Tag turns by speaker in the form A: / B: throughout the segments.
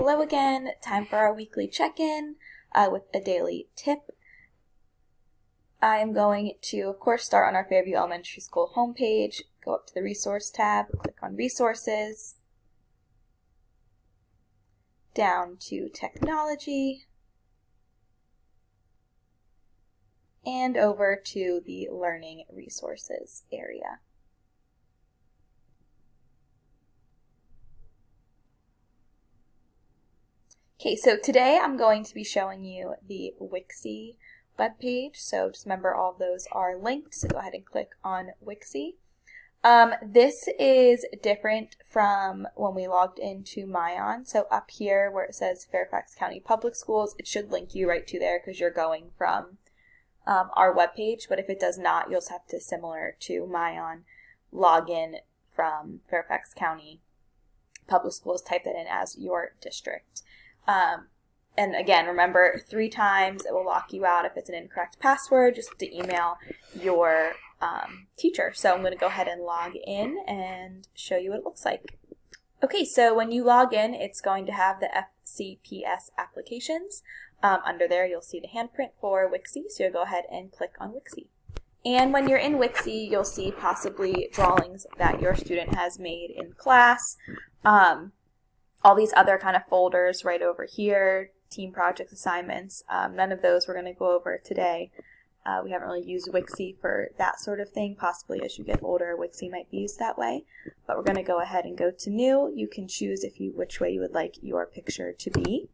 A: Hello again, time for our weekly check-in with a daily tip. I am going to, of course, start on our Fairview Elementary School homepage, go up to the Resource tab, click on Resources, down to Technology, and over to the Learning Resources area. Okay, so today I'm going to be showing you the Wixie webpage. So just remember all of those are linked, so go ahead and click on Wixie. This is different from when we logged into Myon. So up here where it says Fairfax County Public Schools, it should link you right to there because you're going from our webpage. But if it does not, you'll just have to, similar to Myon, log in from Fairfax County Public Schools, type that in as your district. And again, remember 3 times it will lock you out if it's an incorrect password. Just to email your teacher. So I'm going to go ahead and log in and show you what it looks like. Okay, so when you log in, it's going to have the FCPS applications. Under there, you'll see the handprint for Wixie, so you'll go ahead and click on Wixie. And when you're in Wixie, you'll see possibly drawings that your student has made in class. All these other kind of folders right over here, team projects, assignments, none of those we're going to go over today. We haven't really used Wixie for that sort of thing. Possibly as you get older, Wixie might be used that way. But we're going to go ahead and go to New. You can choose which way you would like your picture to be.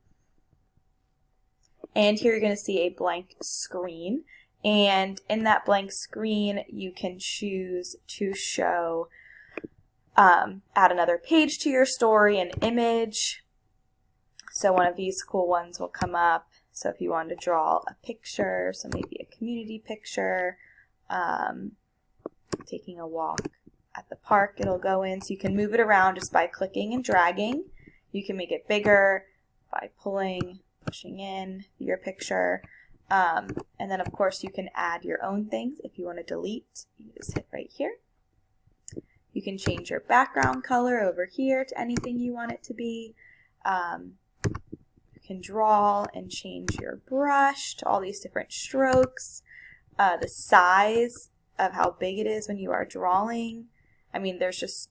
A: And here you're going to see a blank screen. And in that blank screen, you can choose to show add another page to your story, an image. So one of these cool ones will come up. So if you want to draw a picture, so maybe a community picture, taking a walk at the park, it'll go in. So you can move it around just by clicking and dragging. You can make it bigger by pulling, pushing in your picture. And then of course you can add your own things. If you want to delete, you just hit right here. You can change your background color over here to anything you want it to be. You can draw and change your brush to all these different strokes. The size of how big it is when you are drawing. I mean, there's just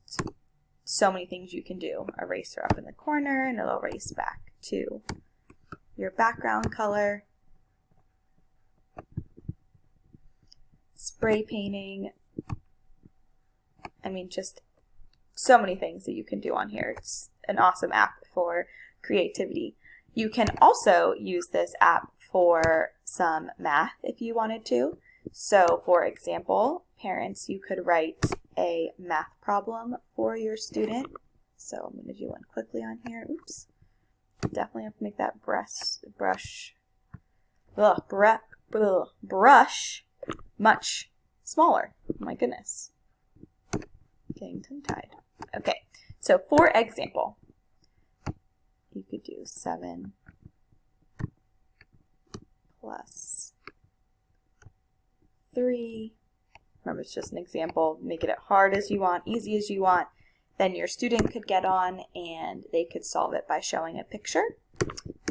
A: so many things you can do. Eraser up in the corner and it'll erase back to your background color. Spray painting. I mean, just so many things that you can do on here. It's an awesome app for creativity. You can also use this app for some math if you wanted to. So, for example, parents, you could write a math problem for your student. So I'm going to do one quickly on here. Oops. Definitely have to make that brush much smaller. My goodness. Getting tongue-tied. Okay, so for example, you could do 7 plus 3. Remember, it's just an example. Make it as hard as you want, easy as you want. Then your student could get on and they could solve it by showing a picture,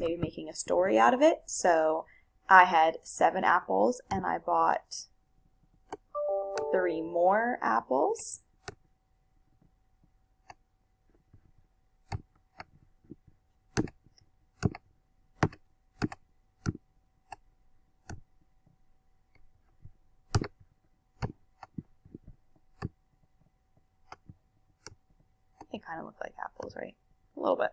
A: maybe making a story out of it. So I had 7 apples and I bought 3 more apples. They kind of look like apples, right? A little bit.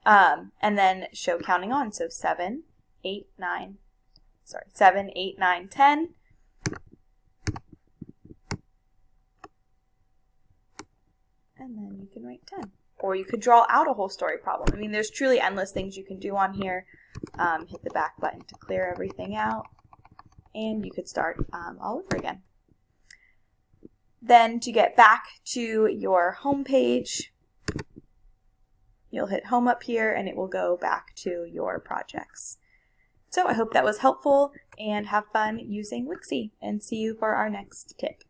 A: And then show counting on. So 7, 8, 9, 10. And then you can write 10. Or you could draw out a whole story problem. I mean, there's truly endless things you can do on here. Hit the back button to clear everything out. And you could start all over again. Then to get back to your home page, you'll hit home up here and it will go back to your projects. So I hope that was helpful and have fun using Wixie, and see you for our next tip.